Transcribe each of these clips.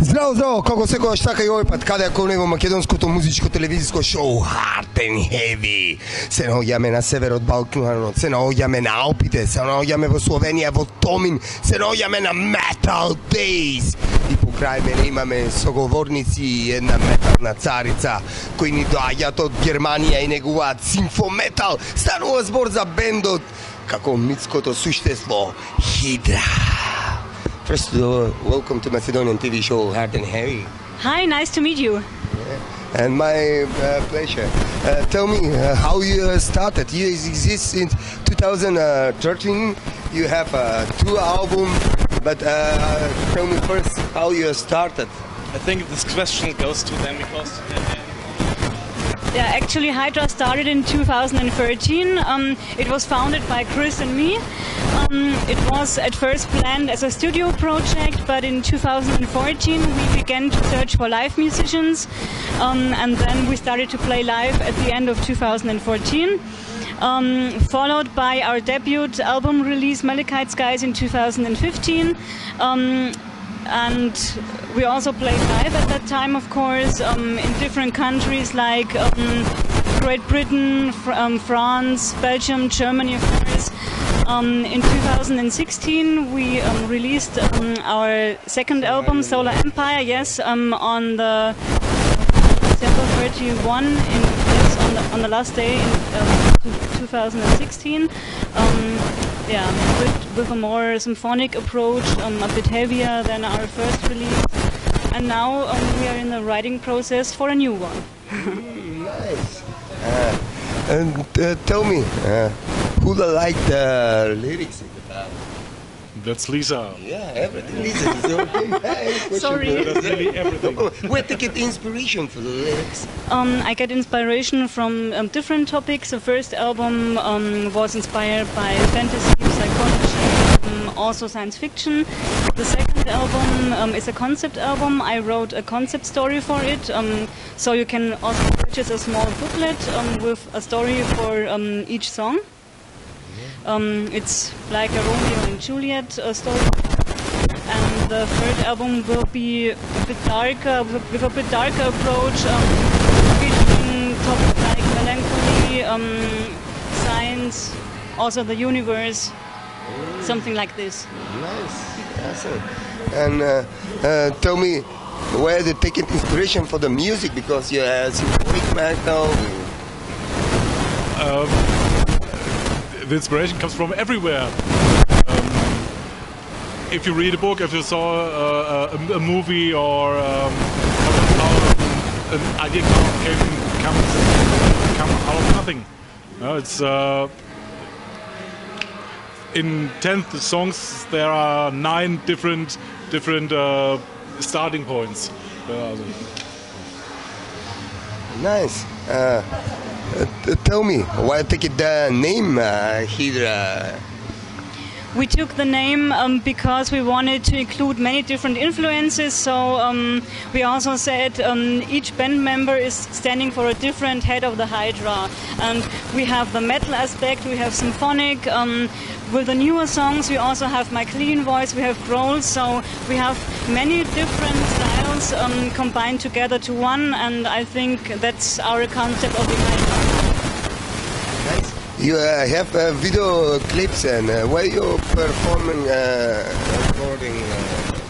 Zdravo, zdravo, kako se koš така и овој пат, каде ако него македонското музичко телевизиско шоу Hard and Heavy. Се наоѓаме на север од Балканот, се наоѓаме на Алпите, се наоѓаме во Словенија, во Томин, се наоѓаме на Metaldays. И покрај мене имаме соговорници и една метална царица, кои ни доаѓаат од Германија и негуваат симфометал. Станува збор за бендот како митското суштество Hydra. First of all, welcome to Macedonian TV show Hard and Heavy. Hi, nice to meet you. Yeah. And my pleasure. Tell me how you started. You exist since 2013. You have 2 albums, but tell me first how you started. I think this question goes to them because... Yeah, actually Hydra started in 2013. It was founded by Chris and me. It was at first planned as a studio project, but in 2014 we began to search for live musicians, and then we started to play live at the end of 2014. Followed by our debut album release Malachite Skies in 2015. And we also played live at that time, of course, in different countries like Great Britain, France, Belgium, Germany, of course. In 2016 we released our second album, Solar Empire, yes, on the December 31 on the last day in 2016. Yeah, with a more symphonic approach, a bit heavier than our first release. And now we are in the writing process for a new one. Nice. And tell me, who liked the lyrics in the band? That's Lisa. Yeah, everything. Lisa is okay. Sorry. That's really everything. Where to get inspiration for the lyrics? I get inspiration from different topics. The first album was inspired by fantasy, psychology, also science fiction. The second album is a concept album. I wrote a concept story for it, so you can also purchase a small booklet with a story for each song. It's like a Romeo and Juliet story. And the third album will be a bit darker, with a bit darker approach, featuring topics like melancholy, science, also the universe, something like this. Nice, awesome. And tell me, where they taking inspiration for the music, because you have symphonic metal. The inspiration comes from everywhere. If you read a book, if you saw a movie, or an idea come out of nothing. It's in 10 songs there are 9 different starting points. Nice. Tell me, why take the name Hydra? We took the name because we wanted to include many different influences, so we also said each band member is standing for a different head of the Hydra. And we have the metal aspect, we have symphonic, with the newer songs we also have my clean voice, we have growls, so we have many different styles combined together to one, and I think that's our concept of the Hydra. Nice. You have video clips, and where you performing recording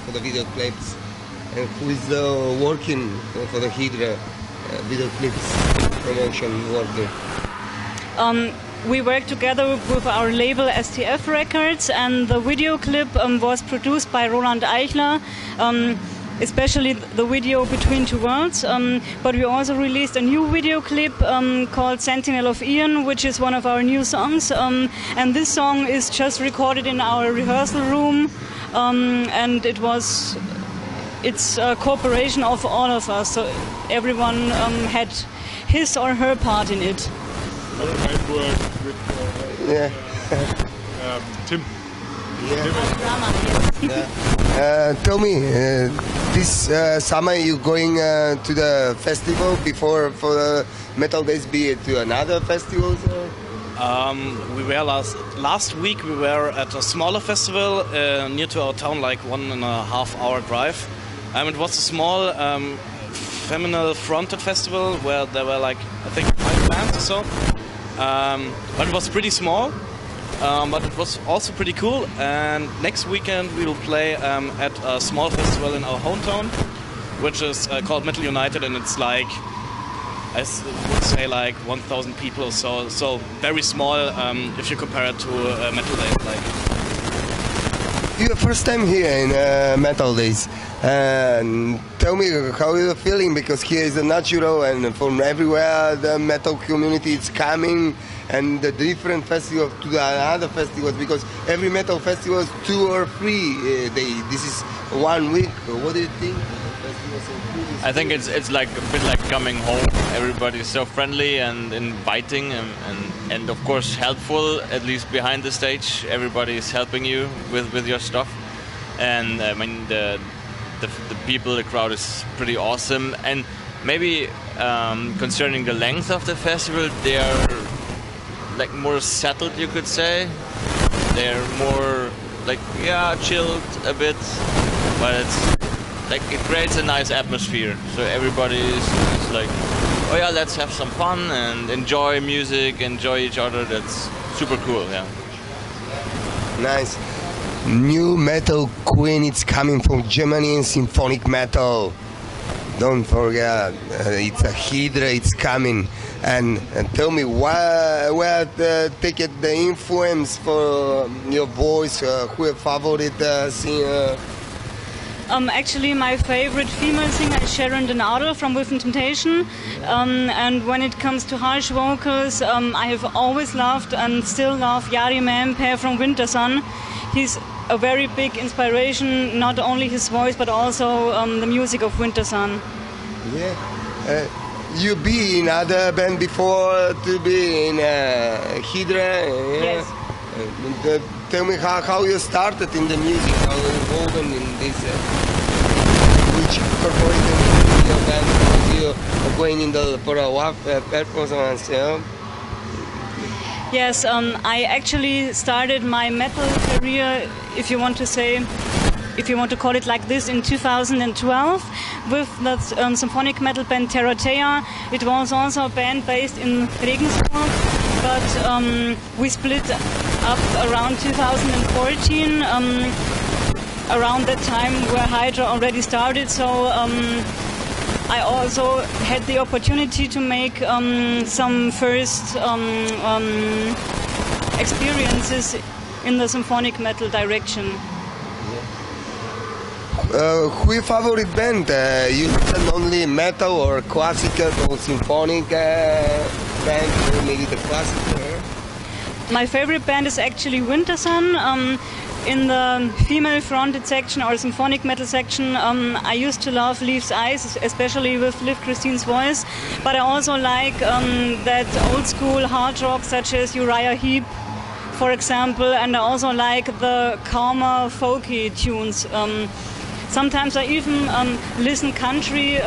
for the video clips, and who is working for the Hydra video clips promotion working? We work together with our label STF Records, and the video clip was produced by Roland Eichler, especially the video Between Two Worlds, but we also released a new video clip called Sentinel of Ian, which is one of our new songs, and this song is just recorded in our rehearsal room, and it's a cooperation of all of us, so everyone had his or her part in it. I work with Tim. Yeah. Tell me, this summer you going to the festival before for the Metaldays, be it to another festival? We were last week. We were at a smaller festival near to our town, like 1.5 hour drive. It was a small feminine fronted festival where there were like, I think, 5 bands or so. But it was pretty small, but it was also pretty cool. And next weekend we will play at a small festival in our hometown, which is called Metal United, and it's like, I would say like 1,000 people or so. So very small if you compare it to Metaldays. Like. Your first time here in Metaldays. Tell me how you're feeling, because here is a natural, and from everywhere the metal community is coming, and the different festivals to the other festivals, because every metal festival is 2 or 3 days. This is 1 week. What do you think? I think it's like a bit like coming home. Everybody's so friendly and inviting and of course helpful, at least behind the stage. Everybody is helping you with your stuff. And I mean the people, the crowd is pretty awesome. And maybe concerning the length of the festival, they are like more settled, you could say. They're more like, yeah, chilled a bit, but it's like it creates a nice atmosphere, so everybody is like, oh yeah, let's have some fun and enjoy music, enjoy each other. That's super cool. Yeah. Nice. New metal queen, it's coming from Germany in symphonic metal. Don't forget, it's a Hydra, it's coming. And tell me, where take it the influence for your voice? Who your favorite singer? Actually, my favorite female singer is Sharon Denardel from Within Temptation. And when it comes to harsh vocals, I have always loved and still love Jari Mäenpää from Wintersun. He's a very big inspiration, not only his voice, but also the music of Wintersun. Yeah. You be in other band before to be in Hydra? Yeah. Yes. Tell me how you started in the music, how you evolved in this, which corporation your band, you are going in for a performance, yeah? Yes, I actually started my metal career, if you want to call it like this, in 2012 with the symphonic metal band Terratea. It was also a band based in Regensburg, but we split up around 2014, around that time where Hydra already started. So I also had the opportunity to make some first experiences in the symphonic metal direction. Who your favorite band? You listen only metal or classical or symphonic band, or maybe the classical? My favorite band is actually Wintersun. In the female fronted section or symphonic metal section, I used to love Leaf's Eyes, especially with Liv Christine's voice. But I also like that old school hard rock such as Uriah Heep, for example, and I also like the calmer folky tunes. Sometimes I even listen country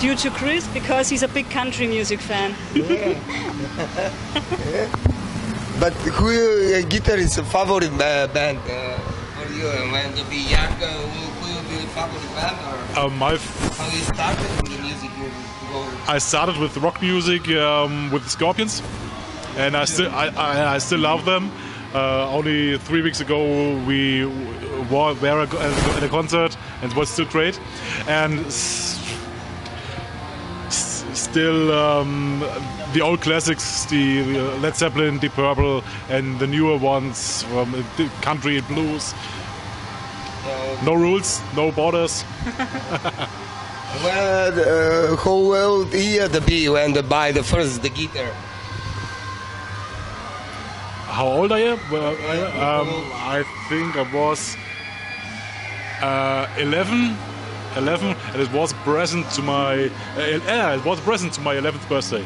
due to Chris, because he's a big country music fan. Yeah. But who your guitarist favorite band for you? When you be younger, who your favorite band? Or how you started in the music? I started with rock music with the Scorpions, and I still love them. Only 3 weeks ago we were at a concert, and it was still great. And still the old classics, the Led Zeppelin, Deep Purple, and the newer ones from the country and blues. No rules, no borders. Well, how old year to be when they buy the guitar? How old I am? Well, I think I was 11, and it was a present to my 11th birthday.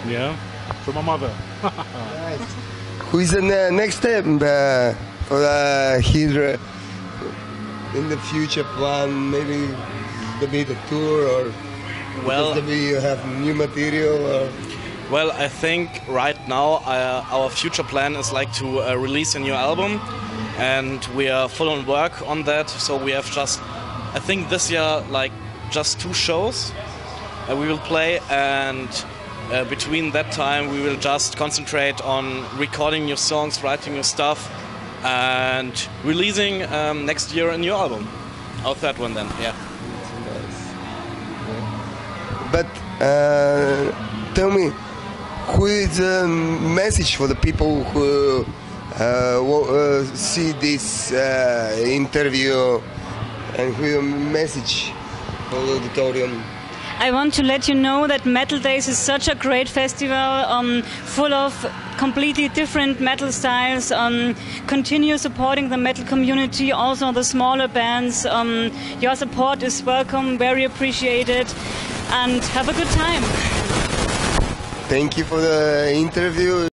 Yeah, from my mother. Nice. Who is the next step for Hydra in the future plan? Maybe to be the tour, or maybe you have new material, or. Well, I think right now our future plan is like to release a new album, and we are full on work on that. So we have just I think this year, like, just 2 shows we will play, and between that time we will just concentrate on recording new songs, writing new stuff, and releasing next year a new album. Our 3rd one then, yeah. But tell me, who is the message for the people who see this interview, and who is the message for the auditorium? I want to let you know that Metaldays is such a great festival, full of completely different metal styles. Continue supporting the metal community, also the smaller bands. Your support is welcome, very appreciated, and have a good time. Thank you for the interview.